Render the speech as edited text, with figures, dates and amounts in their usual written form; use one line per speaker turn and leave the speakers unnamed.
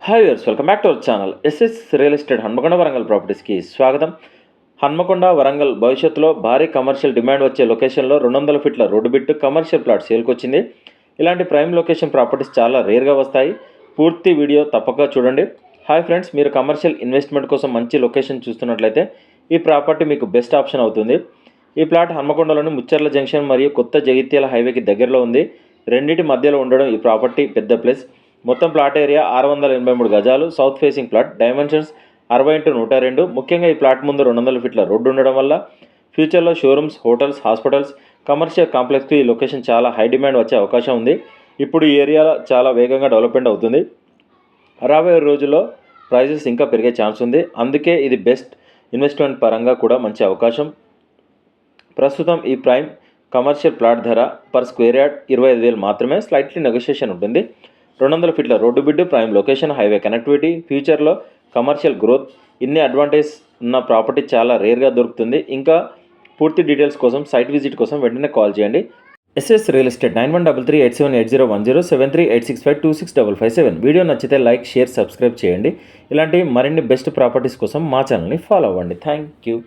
Hi viewers, welcome back to our channel. SS real estate Hanamkonda Warangal ప్రాపర్టీస్కి స్వాగతం. హన్మకొండ వరంగల్ భవిష్యత్తులో భారీ కమర్షియల్ డిమాండ్ వచ్చే లొకేషన్లో 200 ఫీట్ల రోడ్డు బిట్టు కమర్షియల్ ప్లాట్ సేల్కి వచ్చింది. ఇలాంటి ప్రైమ్ లొకేషన్ ప్రాపర్టీస్ చాలా రేర్గా వస్తాయి. పూర్తి వీడియో తప్పక చూడండి. హాయ్ ఫ్రెండ్స్, మీరు కమర్షియల్ ఇన్వెస్ట్మెంట్ కోసం మంచి లొకేషన్ చూస్తున్నట్లయితే ఈ ప్రాపర్టీ మీకు బెస్ట్ ఆప్షన్ అవుతుంది. ఈ ప్లాట్ హన్మకొండలోని ముచ్చర్ల జంక్షన్ మరియు కొత్త జగిత్యాల హైవేకి దగ్గరలో ఉంది. రెండింటి మధ్యలో ఉండడం ఈ ప్రాపర్టీ పెద్ద ప్లేస్. మొత్తం ప్లాట్ ఏరియా 683 గజాలు. South facing plot. Dimensions 60x102. ముఖ్యంగా ఈ ప్లాట్ ముందు 200 ఫీట్ల రోడ్డు ఉండడం వల్ల ఫ్యూచర్లో షోరూమ్స్, హోటల్స్, హాస్పిటల్స్, కమర్షియల్ కాంప్లెక్స్కి ఈ లొకేషన్ చాలా హై డిమాండ్ వచ్చే అవకాశం ఉంది. ఇప్పుడు ఈ ఏరియా చాలా వేగంగా డెవలప్మెంట్ అవుతుంది. రాబోయే రోజుల్లో ప్రైజెస్ ఇంకా పెరిగే ఛాన్స్ ఉంది. అందుకే ఇది బెస్ట్ ఇన్వెస్ట్మెంట్ పరంగా కూడా మంచి అవకాశం. ప్రస్తుతం ఈ ప్రైమ్ కమర్షియల్ ప్లాట్ ధర పర్ స్క్వేర్ యార్డ్ 25,000 మాత్రమే. స్లైట్లీ నెగోషియేషన్ ఉంటుంది. 200 ఫీట్ల రోడ్డు బిడ్డు, ప్రైమ్ లొకేషన్, హైవే కనెక్టివిటీ, ఫ్యూచర్లో కమర్షియల్ గ్రోత్, ఇన్ని అడ్వాంటేజ్ ఉన్న ప్రాపర్టీ చాలా రేర్గా దొరుకుతుంది. ఇంకా పూర్తి డీటెయిల్స్ కోసం, సైట్ విజిట్ కోసం వెంటనే కాల్ చేయండి. SS real estate 9133878010 7386526557. వీడియో నచ్చితే లైక్, షేర్, సబ్స్క్రైబ్ చేయండి. ఇలాంటి మరిన్ని బెస్ట్ ప్రాపర్టీస్ కోసం మా ఛానల్ని ఫాలో అవ్వండి. Thank you.